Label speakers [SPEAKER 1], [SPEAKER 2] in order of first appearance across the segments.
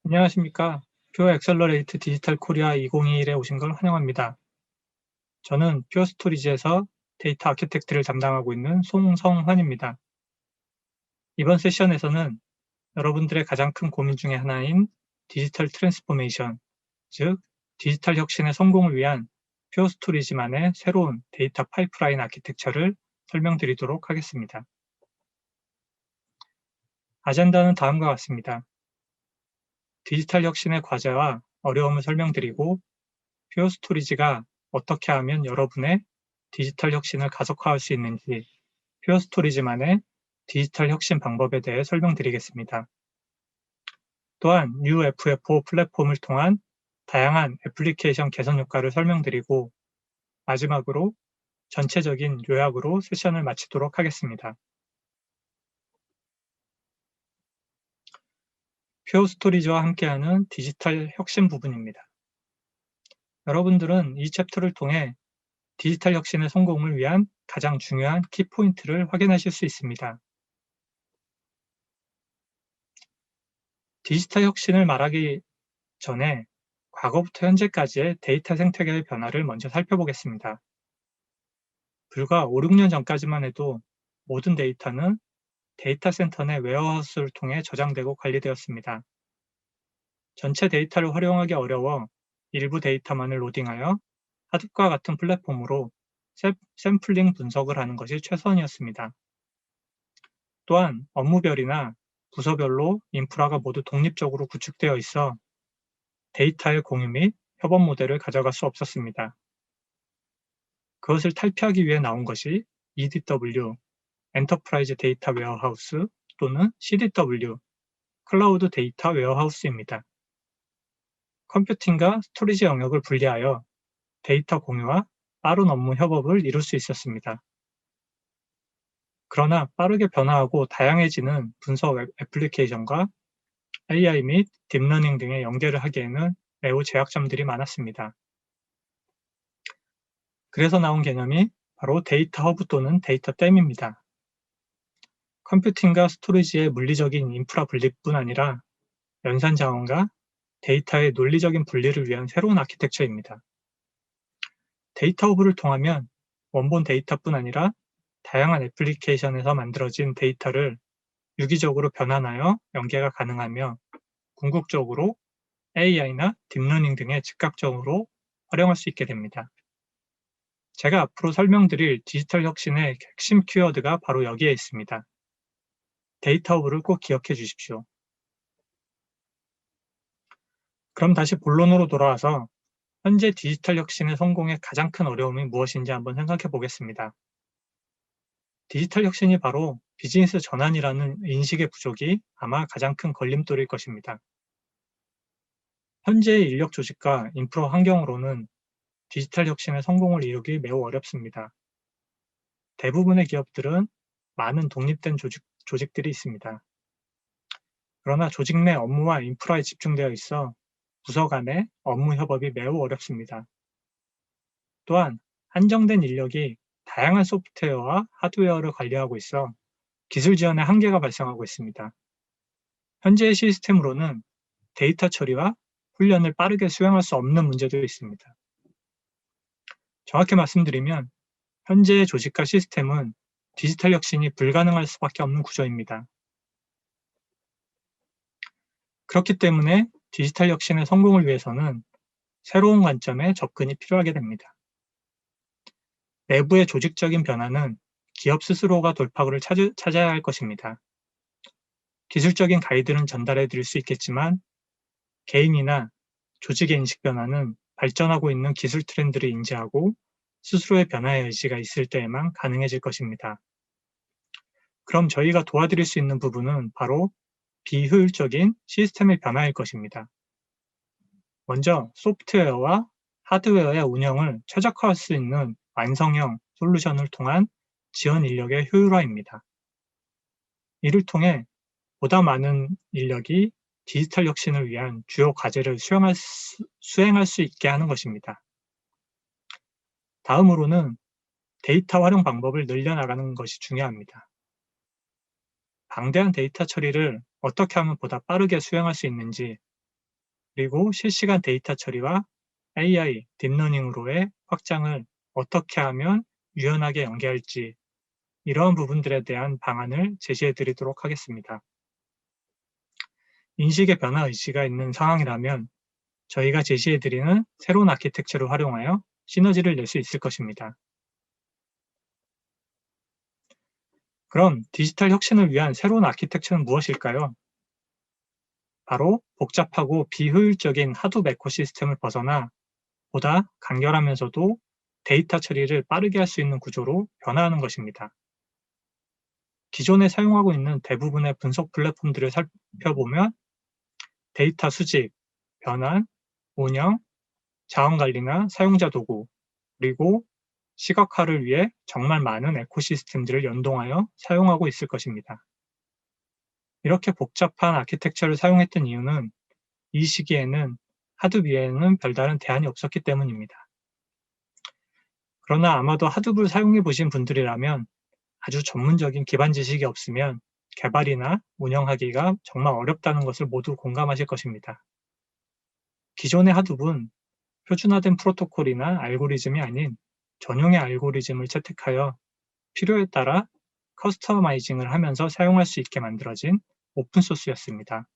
[SPEAKER 1] 안녕하십니까. 퓨어 엑셀러레이트 디지털 코리아 2021에 오신 걸 환영합니다. 저는 퓨어 스토리지에서 데이터 아키텍트를 담당하고 있는 송성환입니다. 이번 세션에서는 여러분들의 가장 큰 고민 중의 하나인 디지털 트랜스포메이션, 즉 디지털 혁신의 성공을 위한 퓨어 스토리지만의 새로운 데이터 파이프라인 아키텍처를 설명드리도록 하겠습니다. 아젠다는 다음과 같습니다. 디지털 혁신의 과제와 어려움을 설명드리고 퓨어 스토리지가 어떻게 하면 여러분의 디지털 혁신을 가속화할 수 있는지 퓨어 스토리지만의 디지털 혁신 방법에 대해 설명드리겠습니다. 또한 UFF4 플랫폼을 통한 다양한 애플리케이션 개선 효과를 설명드리고 마지막으로 전체적인 요약으로 세션을 마치도록 하겠습니다. 퓨어 스토리지와 함께하는 디지털 혁신 부분입니다. 여러분들은 이 챕터를 통해 디지털 혁신의 성공을 위한 가장 중요한 키포인트를 확인하실 수 있습니다. 디지털 혁신을 말하기 전에 과거부터 현재까지의 데이터 생태계의 변화를 먼저 살펴보겠습니다. 불과 5, 6년 전까지만 해도 모든 데이터는 데이터 센터 내 웨어하우스를 통해 저장되고 관리되었습니다. 전체 데이터를 활용하기 어려워 일부 데이터만을 로딩하여 하드과 같은 플랫폼으로 샘플링 분석을 하는 것이 최선이었습니다. 또한 업무별이나 부서별로 인프라가 모두 독립적으로 구축되어 있어 데이터의 공유 및 협업 모델을 가져갈 수 없었습니다. 그것을 탈피하기 위해 나온 것이 EDW, 엔터프라이즈 데이터 웨어하우스 또는 CDW, 클라우드 데이터 웨어하우스입니다. 컴퓨팅과 스토리지 영역을 분리하여 데이터 공유와 빠른 업무 협업을 이룰 수 있었습니다. 그러나 빠르게 변화하고 다양해지는 분석 애플리케이션과 AI 및 딥러닝 등의 연계를 하기에는 매우 제약점들이 많았습니다. 그래서 나온 개념이 바로 데이터 허브 또는 데이터 댐입니다. 컴퓨팅과 스토리지의 물리적인 인프라 분리뿐 아니라 연산 자원과 데이터의 논리적인 분리를 위한 새로운 아키텍처입니다. 데이터 허브를 통하면 원본 데이터뿐 아니라 다양한 애플리케이션에서 만들어진 데이터를 유기적으로 변환하여 연계가 가능하며 궁극적으로 AI나 딥러닝 등에 즉각적으로 활용할 수 있게 됩니다. 제가 앞으로 설명드릴 디지털 혁신의 핵심 키워드가 바로 여기에 있습니다. 데이터 허브를 꼭 기억해 주십시오. 그럼 다시 본론으로 돌아와서 현재 디지털 혁신의 성공의 가장 큰 어려움이 무엇인지 한번 생각해 보겠습니다. 디지털 혁신이 바로 비즈니스 전환이라는 인식의 부족이 아마 가장 큰 걸림돌일 것입니다. 현재의 인력 조직과 인프라 환경으로는 디지털 혁신의 성공을 이루기 매우 어렵습니다. 대부분의 기업들은 많은 독립된 조직들이 있습니다. 그러나 조직 내 업무와 인프라에 집중되어 있어 부서 간의 업무 협업이 매우 어렵습니다. 또한 한정된 인력이 다양한 소프트웨어와 하드웨어를 관리하고 있어 기술 지원에 한계가 발생하고 있습니다. 현재의 시스템으로는 데이터 처리와 훈련을 빠르게 수행할 수 없는 문제도 있습니다. 정확히 말씀드리면 현재의 조직과 시스템은 디지털 혁신이 불가능할 수밖에 없는 구조입니다. 그렇기 때문에 디지털 혁신의 성공을 위해서는 새로운 관점의 접근이 필요하게 됩니다. 내부의 조직적인 변화는 기업 스스로가 돌파구를 찾아야 할 것입니다. 기술적인 가이드는 전달해 드릴 수 있겠지만 개인이나 조직의 인식 변화는 발전하고 있는 기술 트렌드를 인지하고 스스로의 변화의 의지가 있을 때에만 가능해질 것입니다. 그럼 저희가 도와드릴 수 있는 부분은 바로 비효율적인 시스템의 변화일 것입니다. 먼저 소프트웨어와 하드웨어의 운영을 최적화할 수 있는 완성형 솔루션을 통한 지원 인력의 효율화입니다. 이를 통해 보다 많은 인력이 디지털 혁신을 위한 주요 과제를 수행할 수 있게 하는 것입니다. 다음으로는 데이터 활용 방법을 늘려나가는 것이 중요합니다. 방대한 데이터 처리를 어떻게 하면 보다 빠르게 수행할 수 있는지 그리고 실시간 데이터 처리와 AI, 딥러닝으로의 확장을 어떻게 하면 유연하게 연계할지 이러한 부분들에 대한 방안을 제시해 드리도록 하겠습니다. 인식의 변화 의지가 있는 상황이라면 저희가 제시해 드리는 새로운 아키텍처를 활용하여 시너지를 낼 수 있을 것입니다. 그럼 디지털 혁신을 위한 새로운 아키텍처는 무엇일까요? 바로 복잡하고 비효율적인 하드웨어 에코시스템을 벗어나 보다 간결하면서도 데이터 처리를 빠르게 할 수 있는 구조로 변화하는 것입니다. 기존에 사용하고 있는 대부분의 분석 플랫폼들을 살펴보면 데이터 수집, 변환, 운영, 자원 관리나 사용자 도구, 그리고 시각화를 위해 정말 많은 에코시스템들을 연동하여 사용하고 있을 것입니다. 이렇게 복잡한 아키텍처를 사용했던 이유는 이 시기에는 하드웨어에는 별다른 대안이 없었기 때문입니다. 그러나 아마도 하드브를 사용해 보신 분들이라면 아주 전문적인 기반 지식이 없으면 개발이나 운영하기가 정말 어렵다는 것을 모두 공감하실 것입니다. 기존의 하드브는 표준화된 프로토콜이나 알고리즘이 아닌 전용의 알고리즘을 채택하여 필요에 따라 커스터마이징을 하면서 사용할 수 있게 만들어진 오픈소스였습니다.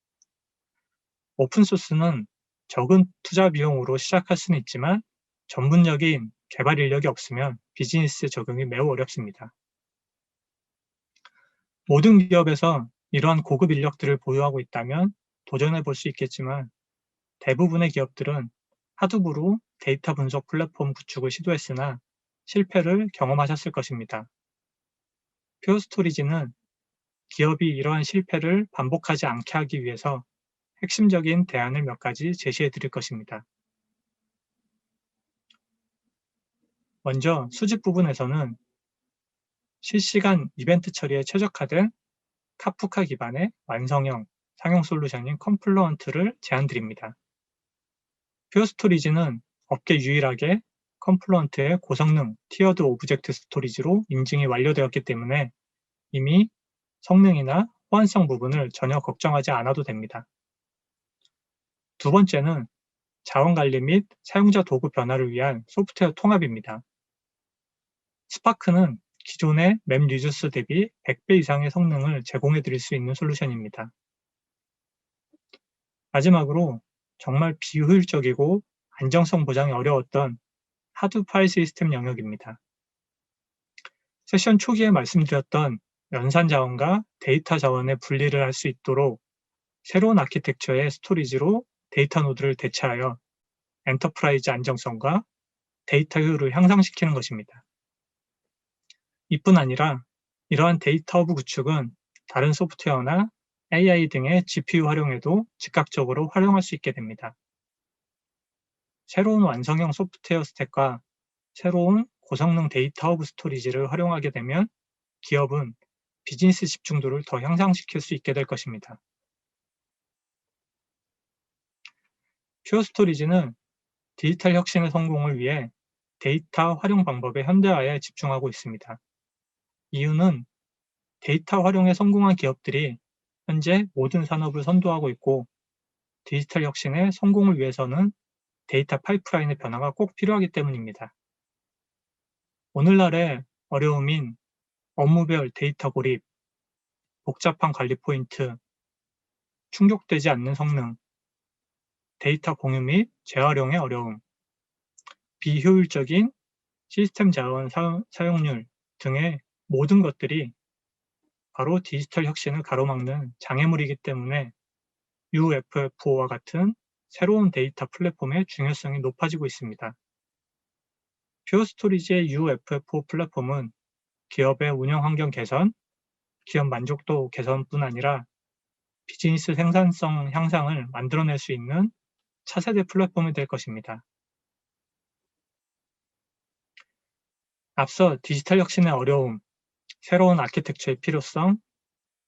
[SPEAKER 1] 오픈소스는 적은 투자 비용으로 시작할 수는 있지만 전문적인 개발 인력이 없으면 비즈니스 적용이 매우 어렵습니다. 모든 기업에서 이러한 고급 인력들을 보유하고 있다면 도전해 볼 수 있겠지만 대부분의 기업들은 하드브로 데이터 분석 플랫폼 구축을 시도했으나 실패를 경험하셨을 것입니다. 퓨어스토리지는 기업이 이러한 실패를 반복하지 않게 하기 위해서 핵심적인 대안을 몇 가지 제시해 드릴 것입니다. 먼저 수집 부분에서는 실시간 이벤트 처리에 최적화된 카프카 기반의 완성형 상용 솔루션인 컴플루언트를 제안드립니다. 퓨어스토리지는 업계 유일하게 컴플루언트의 고성능 티어드 오브젝트 스토리지로 인증이 완료되었기 때문에 이미 성능이나 호환성 부분을 전혀 걱정하지 않아도 됩니다. 두 번째는 자원 관리 및 사용자 도구 변화를 위한 소프트웨어 통합입니다. 스파크는 기존의 맵 리듀스 대비 100배 이상의 성능을 제공해 드릴 수 있는 솔루션입니다. 마지막으로 정말 비효율적이고 안정성 보장이 어려웠던 하드 파일 시스템 영역입니다. 세션 초기에 말씀드렸던 연산 자원과 데이터 자원의 분리를 할 수 있도록 새로운 아키텍처의 스토리지로 데이터 노드를 대체하여 엔터프라이즈 안정성과 데이터 효율을 향상시키는 것입니다. 이뿐 아니라 이러한 데이터 허브 구축은 다른 소프트웨어나 AI 등의 GPU 활용에도 즉각적으로 활용할 수 있게 됩니다. 새로운 완성형 소프트웨어 스택과 새로운 고성능 데이터 허브 스토리지를 활용하게 되면 기업은 비즈니스 집중도를 더 향상시킬 수 있게 될 것입니다. 퓨어 스토리지는 디지털 혁신의 성공을 위해 데이터 활용 방법의 현대화에 집중하고 있습니다. 이유는 데이터 활용에 성공한 기업들이 현재 모든 산업을 선도하고 있고 디지털 혁신의 성공을 위해서는 데이터 파이프라인의 변화가 꼭 필요하기 때문입니다. 오늘날의 어려움인 업무별 데이터 고립, 복잡한 관리 포인트, 충족되지 않는 성능, 데이터 공유 및 재활용의 어려움, 비효율적인 시스템 자원 사용률 등의 모든 것들이 바로 디지털 혁신을 가로막는 장애물이기 때문에 UFF4와 같은 새로운 데이터 플랫폼의 중요성이 높아지고 있습니다. 퓨어스토리지의 UFF4 플랫폼은 기업의 운영 환경 개선, 기업 만족도 개선뿐 아니라 비즈니스 생산성 향상을 만들어낼 수 있는 차세대 플랫폼이 될 것입니다. 앞서 디지털 혁신의 어려움, 새로운 아키텍처의 필요성,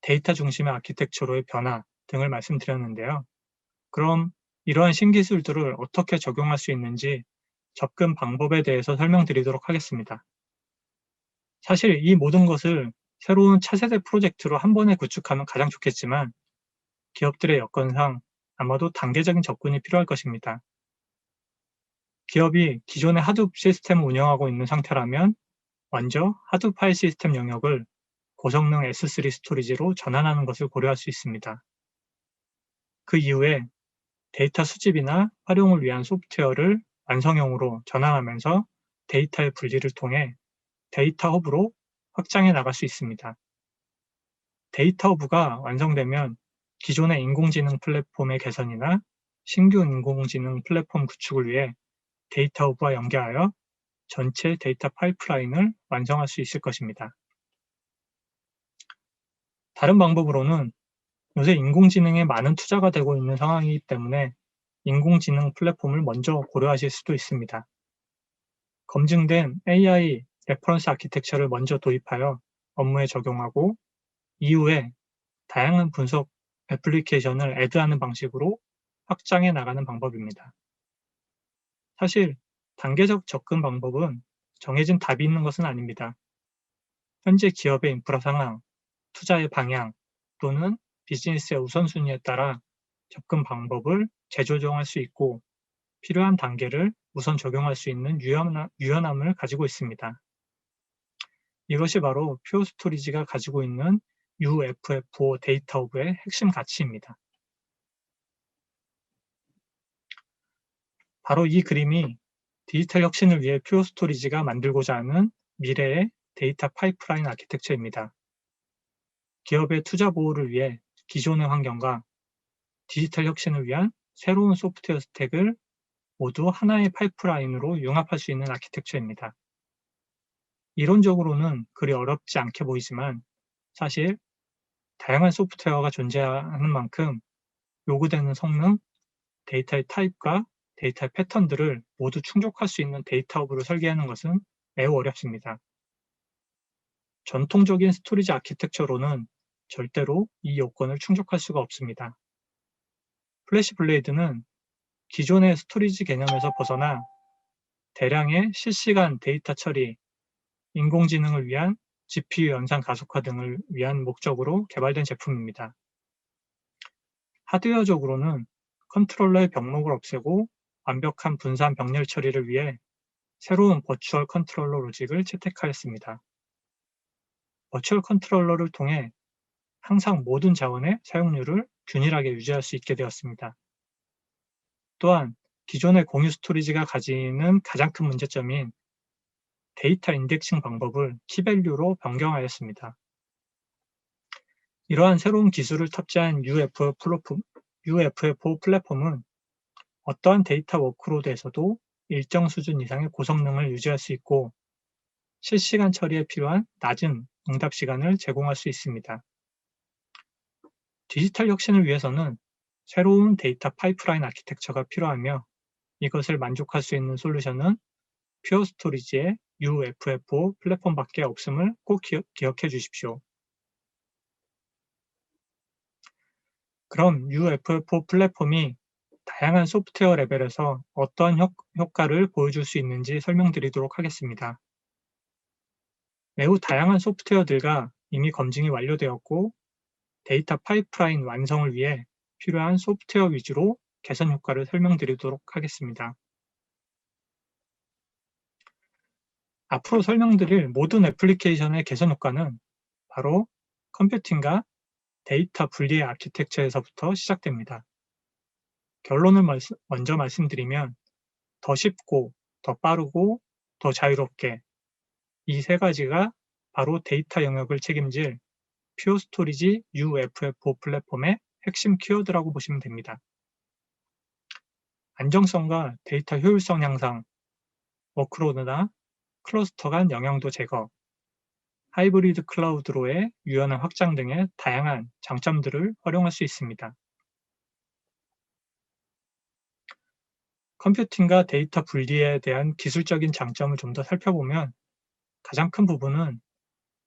[SPEAKER 1] 데이터 중심의 아키텍처로의 변화 등을 말씀드렸는데요. 그럼 이러한 신기술들을 어떻게 적용할 수 있는지 접근 방법에 대해서 설명드리도록 하겠습니다. 사실 이 모든 것을 새로운 차세대 프로젝트로 한 번에 구축하면 가장 좋겠지만 기업들의 여건상 아마도 단계적인 접근이 필요할 것입니다. 기업이 기존의 하둡 시스템을 운영하고 있는 상태라면 먼저 하둡 파일 시스템 영역을 고성능 S3 스토리지로 전환하는 것을 고려할 수 있습니다. 그 이후에 데이터 수집이나 활용을 위한 소프트웨어를 완성형으로 전환하면서 데이터의 분리를 통해 데이터 허브로 확장해 나갈 수 있습니다. 데이터 허브가 완성되면 기존의 인공지능 플랫폼의 개선이나 신규 인공지능 플랫폼 구축을 위해 데이터 허브와 연계하여 전체 데이터 파이프라인을 완성할 수 있을 것입니다. 다른 방법으로는 요새 인공지능에 많은 투자가 되고 있는 상황이기 때문에 인공지능 플랫폼을 먼저 고려하실 수도 있습니다. 검증된 AI 레퍼런스 아키텍처를 먼저 도입하여 업무에 적용하고 이후에 다양한 분석 애플리케이션을 애드하는 방식으로 확장해 나가는 방법입니다. 사실 단계적 접근 방법은 정해진 답이 있는 것은 아닙니다. 현재 기업의 인프라 상황, 투자의 방향 또는 비즈니스의 우선순위에 따라 접근 방법을 재조정할 수 있고 필요한 단계를 우선 적용할 수 있는 유연함을 가지고 있습니다. 이것이 바로 퓨어 스토리지가 가지고 있는 UFF5 데이터 허브의 핵심 가치입니다. 바로 이 그림이 디지털 혁신을 위해 퓨어 스토리지가 만들고자 하는 미래의 데이터 파이프라인 아키텍처입니다. 기업의 투자 보호를 위해 기존의 환경과 디지털 혁신을 위한 새로운 소프트웨어 스택을 모두 하나의 파이프라인으로 융합할 수 있는 아키텍처입니다. 이론적으로는 그리 어렵지 않게 보이지만 사실 다양한 소프트웨어가 존재하는 만큼 요구되는 성능, 데이터의 타입과 데이터의 패턴들을 모두 충족할 수 있는 데이터 허브를 설계하는 것은 매우 어렵습니다. 전통적인 스토리지 아키텍처로는 절대로 이 요건을 충족할 수가 없습니다. 플래시 블레이드는 기존의 스토리지 개념에서 벗어나 대량의 실시간 데이터 처리, 인공지능을 위한 GPU 연산 가속화 등을 위한 목적으로 개발된 제품입니다. 하드웨어적으로는 컨트롤러의 병목을 없애고 완벽한 분산 병렬 처리를 위해 새로운 버추얼 컨트롤러 로직을 채택하였습니다. 버추얼 컨트롤러를 통해 항상 모든 자원의 사용률을 균일하게 유지할 수 있게 되었습니다. 또한 기존의 공유 스토리지가 가지는 가장 큰 문제점인 데이터 인덱싱 방법을 키밸류로 변경하였습니다. 이러한 새로운 기술을 탑재한 UFF4 플랫폼은 어떠한 데이터 워크로드에서도 일정 수준 이상의 고성능을 유지할 수 있고 실시간 처리에 필요한 낮은 응답 시간을 제공할 수 있습니다. 디지털 혁신을 위해서는 새로운 데이터 파이프라인 아키텍처가 필요하며 이것을 만족할 수 있는 솔루션은 퓨어 스토리지의 UFF4 플랫폼밖에 없음을 꼭 기억해 주십시오. 그럼 UFF4 플랫폼이 다양한 소프트웨어 레벨에서 어떠한 효과를 보여줄 수 있는지 설명드리도록 하겠습니다. 매우 다양한 소프트웨어들과 이미 검증이 완료되었고 데이터 파이프라인 완성을 위해 필요한 소프트웨어 위주로 개선 효과를 설명드리도록 하겠습니다. 앞으로 설명드릴 모든 애플리케이션의 개선 효과는 바로 컴퓨팅과 데이터 분리의 아키텍처에서부터 시작됩니다. 결론을 먼저 말씀드리면 더 쉽고, 더 빠르고, 더 자유롭게 이 세 가지가 바로 데이터 영역을 책임질 퓨어 스토리지 UFF4 플랫폼의 핵심 키워드라고 보시면 됩니다. 안정성과 데이터 효율성 향상, 워크로드나 클러스터 간 영향도 제거, 하이브리드 클라우드로의 유연한 확장 등의 다양한 장점들을 활용할 수 있습니다. 컴퓨팅과 데이터 분리에 대한 기술적인 장점을 좀 더 살펴보면 가장 큰 부분은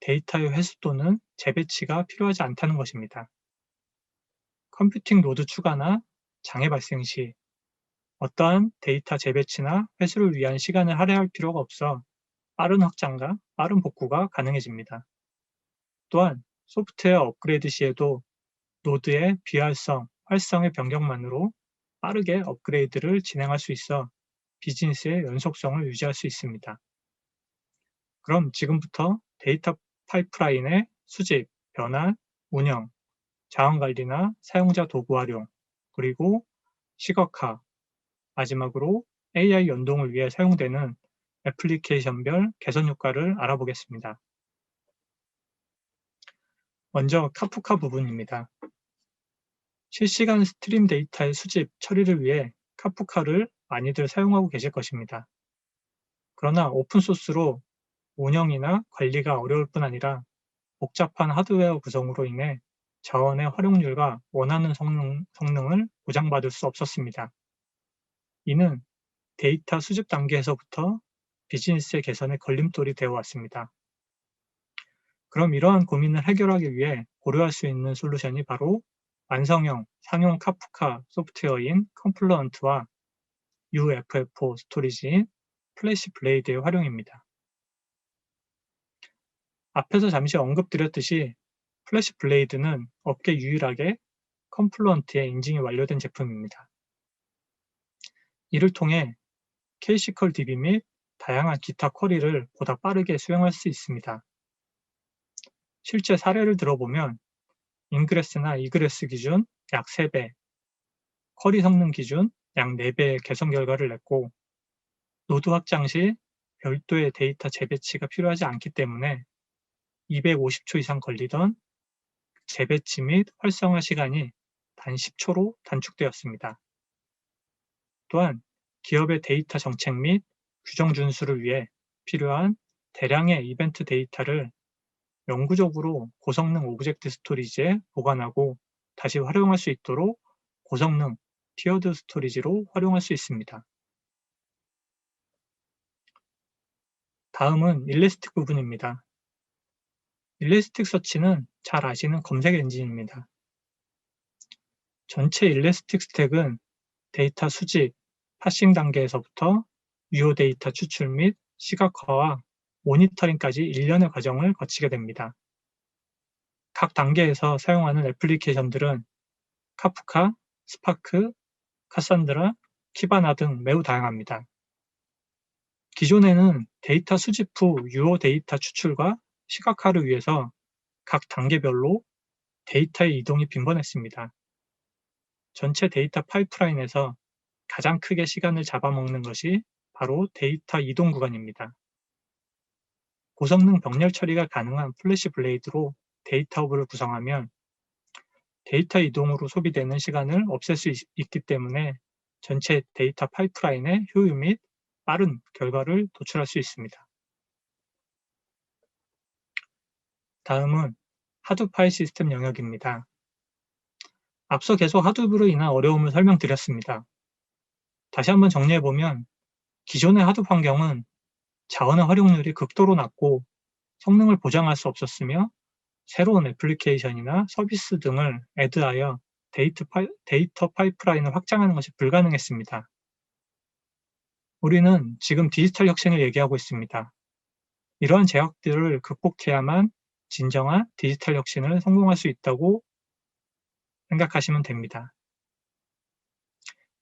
[SPEAKER 1] 데이터의 회수 또는 재배치가 필요하지 않다는 것입니다. 컴퓨팅 노드 추가나 장애 발생 시 어떠한 데이터 재배치나 회수를 위한 시간을 할애할 필요가 없어 빠른 확장과 빠른 복구가 가능해집니다. 또한 소프트웨어 업그레이드 시에도 노드의 비활성, 활성의 변경만으로 빠르게 업그레이드를 진행할 수 있어 비즈니스의 연속성을 유지할 수 있습니다. 그럼 지금부터 데이터 파이프라인의 수집, 변환, 운영, 자원관리나 사용자 도구 활용, 그리고 시각화, 마지막으로 AI 연동을 위해 사용되는 애플리케이션별 개선 효과를 알아보겠습니다. 먼저 카프카 부분입니다. 실시간 스트림 데이터의 수집, 처리를 위해 카프카를 많이들 사용하고 계실 것입니다. 그러나 오픈소스로 운영이나 관리가 어려울 뿐 아니라 복잡한 하드웨어 구성으로 인해 자원의 활용률과 원하는 성능을 보장받을 수 없었습니다. 이는 데이터 수집 단계에서부터 비즈니스의 개선에 걸림돌이 되어 왔습니다. 그럼 이러한 고민을 해결하기 위해 고려할 수 있는 솔루션이 바로 완성형 상용 카프카 소프트웨어인 컴플러언트와 UFF4 스토리지인 플래시 블레이드의 활용입니다. 앞에서 잠시 언급드렸듯이 플래시 블레이드는 업계 유일하게 컴플러언트에 인증이 완료된 제품입니다. 이를 통해 KSQL DB 및 다양한 기타 쿼리를 보다 빠르게 수행할 수 있습니다. 실제 사례를 들어보면 인그레스나 이그레스 기준 약 3배, 쿼리 성능 기준 약 4배의 개선 결과를 냈고 노드 확장 시 별도의 데이터 재배치가 필요하지 않기 때문에 250초 이상 걸리던 재배치 및 활성화 시간이 단 10초로 단축되었습니다. 또한 기업의 데이터 정책 및 규정 준수를 위해 필요한 대량의 이벤트 데이터를 영구적으로 고성능 오브젝트 스토리지에 보관하고 다시 활용할 수 있도록 고성능 티어드 스토리지로 활용할 수 있습니다. 다음은 일리스틱 부분입니다. 일리스틱 서치는 잘 아시는 검색 엔진입니다. 전체 일리스틱 스택은 데이터 수집, 파싱 단계에서부터 유효 데이터 추출 및 시각화와 모니터링까지 일련의 과정을 거치게 됩니다. 각 단계에서 사용하는 애플리케이션들은 카프카, 스파크, 카산드라, 키바나 등 매우 다양합니다. 기존에는 데이터 수집 후 유효 데이터 추출과 시각화를 위해서 각 단계별로 데이터의 이동이 빈번했습니다. 전체 데이터 파이프라인에서 가장 크게 시간을 잡아먹는 것이 바로 데이터 이동 구간입니다. 고성능 병렬 처리가 가능한 플래시 블레이드로 데이터 허브를 구성하면 데이터 이동으로 소비되는 시간을 없앨 수 있기 때문에 전체 데이터 파이프라인의 효율 및 빠른 결과를 도출할 수 있습니다. 다음은 하드 파일 시스템 영역입니다. 앞서 계속 하드브로 인한 어려움을 설명드렸습니다. 다시 한번 정리해보면 기존의 하드 환경은 자원의 활용률이 극도로 낮고 성능을 보장할 수 없었으며 새로운 애플리케이션이나 서비스 등을 애드하여 데이터 파이프라인을 확장하는 것이 불가능했습니다. 우리는 지금 디지털 혁신을 얘기하고 있습니다. 이러한 제약들을 극복해야만 진정한 디지털 혁신을 성공할 수 있다고 생각하시면 됩니다.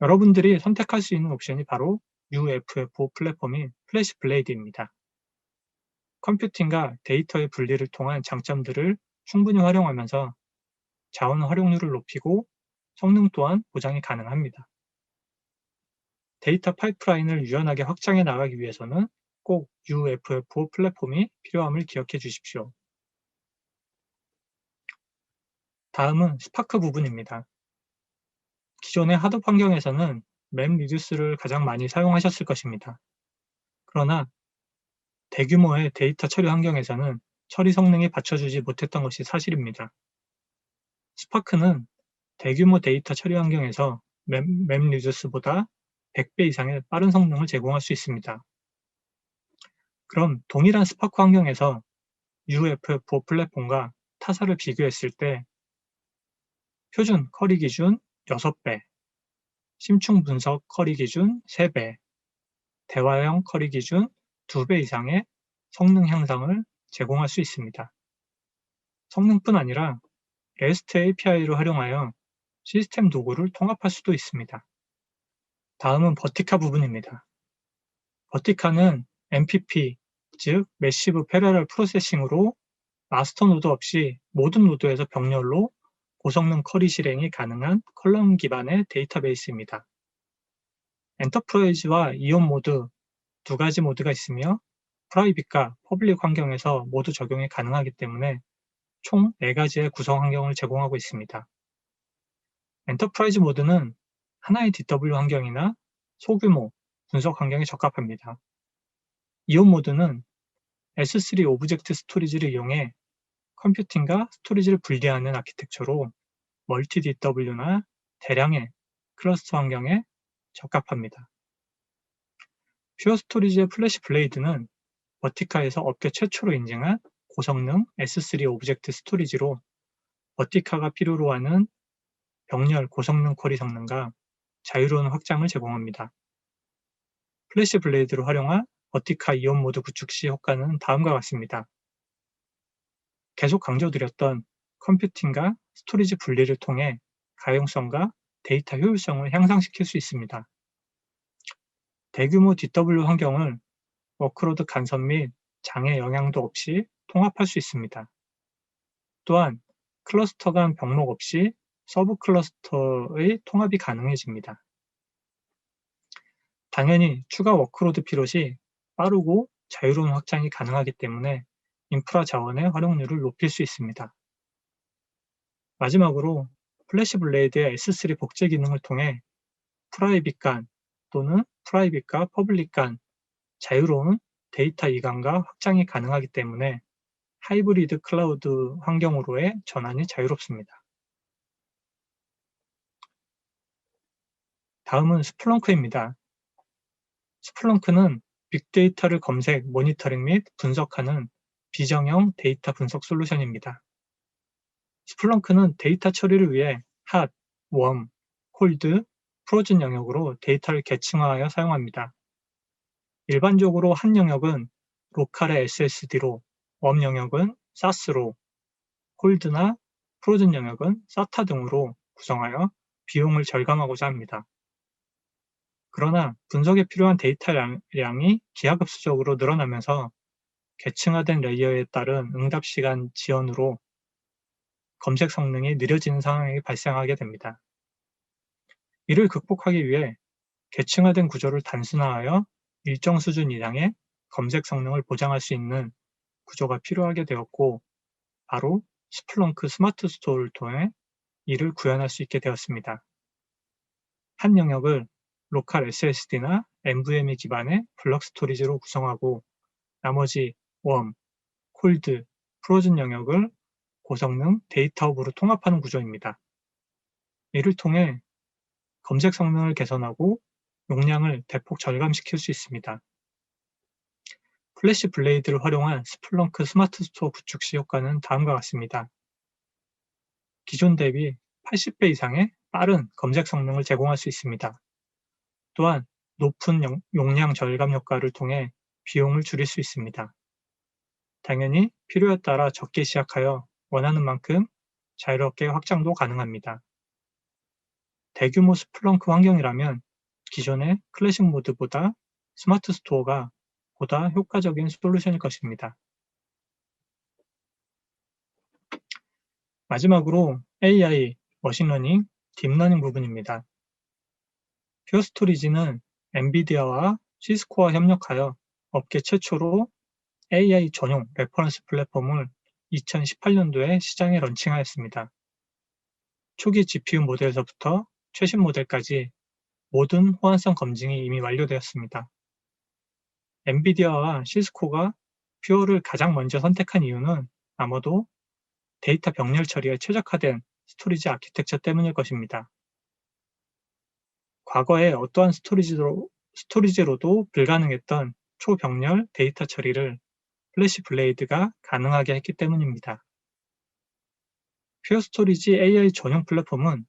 [SPEAKER 1] 여러분들이 선택할 수 있는 옵션이 바로 UFF4 플랫폼인 플래시 블레이드입니다. 컴퓨팅과 데이터의 분리를 통한 장점들을 충분히 활용하면서 자원 활용률을 높이고 성능 또한 보장이 가능합니다. 데이터 파이프라인을 유연하게 확장해 나가기 위해서는 꼭 UFF4 플랫폼이 필요함을 기억해 주십시오. 다음은 스파크 부분입니다. 기존의 하드 환경에서는 맵리듀스를 가장 많이 사용하셨을 것입니다. 그러나 대규모의 데이터 처리 환경에서는 처리 성능이 받쳐주지 못했던 것이 사실입니다. 스파크는 대규모 데이터 처리 환경에서 맵리듀스보다 100배 이상의 빠른 성능을 제공할 수 있습니다. 그럼 동일한 스파크 환경에서 UFF4 플랫폼과 타사를 비교했을 때 표준 커리 기준 6배, 심층 분석 커리 기준 3배, 대화형 커리 기준 2배 이상의 성능 향상을 제공할 수 있습니다. 성능뿐 아니라 REST API를 활용하여 시스템 도구를 통합할 수도 있습니다. 다음은 버티카 부분입니다. 버티카는 MPP, 즉 매시브 패러럴 프로세싱으로 마스터 노드 없이 모든 노드에서 병렬로 고성능 쿼리 실행이 가능한 컬럼 기반의 데이터베이스입니다. 엔터프라이즈와 이온 모드 두 가지 모드가 있으며 프라이빗과 퍼블릭 환경에서 모두 적용이 가능하기 때문에 총 4가지의 구성 환경을 제공하고 있습니다. 엔터프라이즈 모드는 하나의 DW 환경이나 소규모 분석 환경에 적합합니다. 이온 모드는 S3 오브젝트 스토리지를 이용해 컴퓨팅과 스토리지를 분리하는 아키텍처로 멀티 DW나 대량의 클러스터 환경에 적합합니다. 퓨어 스토리지의 플래시 블레이드는 버티카에서 업계 최초로 인증한 고성능 S3 오브젝트 스토리지로 버티카가 필요로 하는 병렬 고성능 쿼리 성능과 자유로운 확장을 제공합니다. 플래시 블레이드를 활용한 버티카 이온 모드 구축 시 효과는 다음과 같습니다. 계속 강조드렸던 컴퓨팅과 스토리지 분리를 통해 가용성과 데이터 효율성을 향상시킬 수 있습니다. 대규모 DW 환경을 워크로드 간섭 및 장애 영향도 없이 통합할 수 있습니다. 또한 클러스터 간 병목 없이 서브 클러스터의 통합이 가능해집니다. 당연히 추가 워크로드 필요 시 빠르고 자유로운 확장이 가능하기 때문에 인프라 자원의 활용률을 높일 수 있습니다. 마지막으로 플래시 블레이드의 S3 복제 기능을 통해 프라이빗 간 또는 프라이빗과 퍼블릭 간 자유로운 데이터 이관과 확장이 가능하기 때문에 하이브리드 클라우드 환경으로의 전환이 자유롭습니다. 다음은 스플렁크입니다. 스플렁크는 빅데이터를 검색, 모니터링 및 분석하는 비정형 데이터 분석 솔루션입니다. 스플렁크는 데이터 처리를 위해 핫, 웜, 콜드, 프로즌 영역으로 데이터를 계층화하여 사용합니다. 일반적으로 한 영역은 로컬의 SSD로, 웜 영역은 SAS로, 콜드나 프로즌 영역은 SATA 등으로 구성하여 비용을 절감하고자 합니다. 그러나 분석에 필요한 데이터량이 기하급수적으로 늘어나면서 계층화된 레이어에 따른 응답 시간 지연으로 검색 성능이 느려지는 상황이 발생하게 됩니다. 이를 극복하기 위해 계층화된 구조를 단순화하여 일정 수준 이상의 검색 성능을 보장할 수 있는 구조가 필요하게 되었고, 바로 스플렁크 스마트 스토어를 통해 이를 구현할 수 있게 되었습니다. 한 영역을 로컬 SSD나 NVMe 기반의 블록 스토리지로 구성하고 나머지 웜, 콜드, 프로즌 영역을 고성능 데이터 허브로 통합하는 구조입니다. 이를 통해 검색 성능을 개선하고 용량을 대폭 절감시킬 수 있습니다. 플래시 블레이드를 활용한 스플렁크 스마트 스토어 구축 시 효과는 다음과 같습니다. 기존 대비 80배 이상의 빠른 검색 성능을 제공할 수 있습니다. 또한 높은 용량 절감 효과를 통해 비용을 줄일 수 있습니다. 당연히 필요에 따라 적게 시작하여 원하는 만큼 자유롭게 확장도 가능합니다. 대규모 스플렁크 환경이라면 기존의 클래식 모드보다 스마트 스토어가 보다 효과적인 솔루션일 것입니다. 마지막으로 AI, 머신러닝, 딥러닝 부분입니다. 퓨어 스토리지는 엔비디아와 시스코와 협력하여 업계 최초로 AI 전용 레퍼런스 플랫폼을 2018년도에 시장에 런칭하였습니다. 초기 GPU 모델에서부터 최신 모델까지 모든 호환성 검증이 이미 완료되었습니다. 엔비디아와 시스코가 퓨어를 가장 먼저 선택한 이유는 아마도 데이터 병렬 처리에 최적화된 스토리지 아키텍처 때문일 것입니다. 과거에 어떠한 스토리지로도 불가능했던 초병렬 데이터 처리를 플래시 블레이드가 가능하게 했기 때문입니다. 퓨어 스토리지 AI 전용 플랫폼은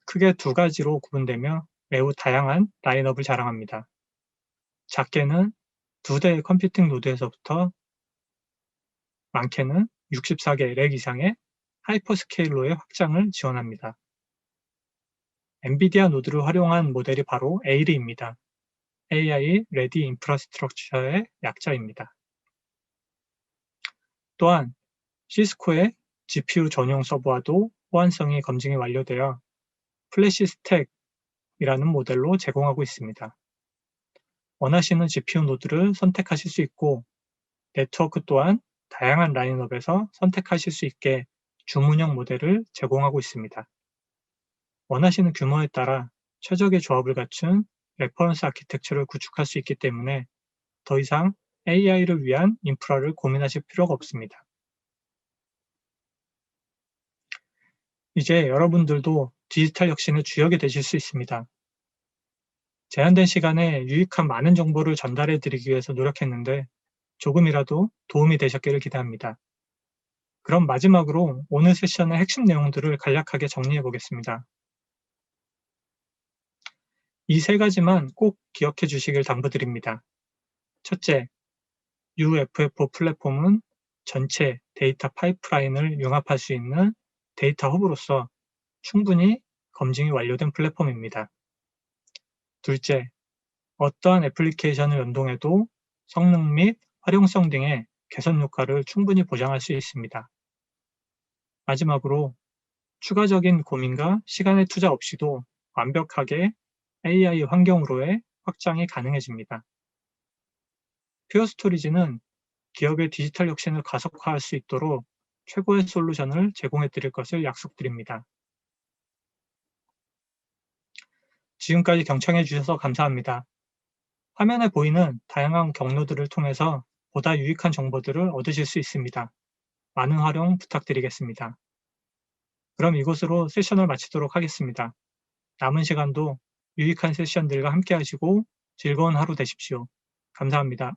[SPEAKER 1] 크게 두 가지로 구분되며 매우 다양한 라인업을 자랑합니다. 작게는 2대의 컴퓨팅 노드에서부터 많게는 64개 렉 이상의 하이퍼스케일러의 확장을 지원합니다. 엔비디아 노드를 활용한 모델이 바로 AIRI입니다. AI Ready Infrastructure의 약자입니다. 또한 시스코의 GPU 전용 서버와도 호환성이 검증이 완료되어 플래시 스택이라는 모델로 제공하고 있습니다. 원하시는 GPU 노드를 선택하실 수 있고 네트워크 또한 다양한 라인업에서 선택하실 수 있게 주문형 모델을 제공하고 있습니다. 원하시는 규모에 따라 최적의 조합을 갖춘 레퍼런스 아키텍처를 구축할 수 있기 때문에 더 이상 AI를 위한 인프라를 고민하실 필요가 없습니다. 이제 여러분들도 디지털 혁신의 주역이 되실 수 있습니다. 제한된 시간에 유익한 많은 정보를 전달해 드리기 위해서 노력했는데 조금이라도 도움이 되셨기를 기대합니다. 그럼 마지막으로 오늘 세션의 핵심 내용들을 간략하게 정리해 보겠습니다. 이 세 가지만 꼭 기억해 주시길 당부드립니다. 첫째, UFF 플랫폼은 전체 데이터 파이프라인을 융합할 수 있는 데이터 허브로서 충분히 검증이 완료된 플랫폼입니다. 둘째, 어떠한 애플리케이션을 연동해도 성능 및 활용성 등의 개선 효과를 충분히 보장할 수 있습니다. 마지막으로 추가적인 고민과 시간의 투자 없이도 완벽하게 AI 환경으로의 확장이 가능해집니다. 퓨어 스토리지는 기업의 디지털 혁신을 가속화할 수 있도록 최고의 솔루션을 제공해 드릴 것을 약속드립니다. 지금까지 경청해 주셔서 감사합니다. 화면에 보이는 다양한 경로들을 통해서 보다 유익한 정보들을 얻으실 수 있습니다. 많은 활용 부탁드리겠습니다. 그럼 이것으로 세션을 마치도록 하겠습니다. 남은 시간도 유익한 세션들과 함께 하시고 즐거운 하루 되십시오. 감사합니다.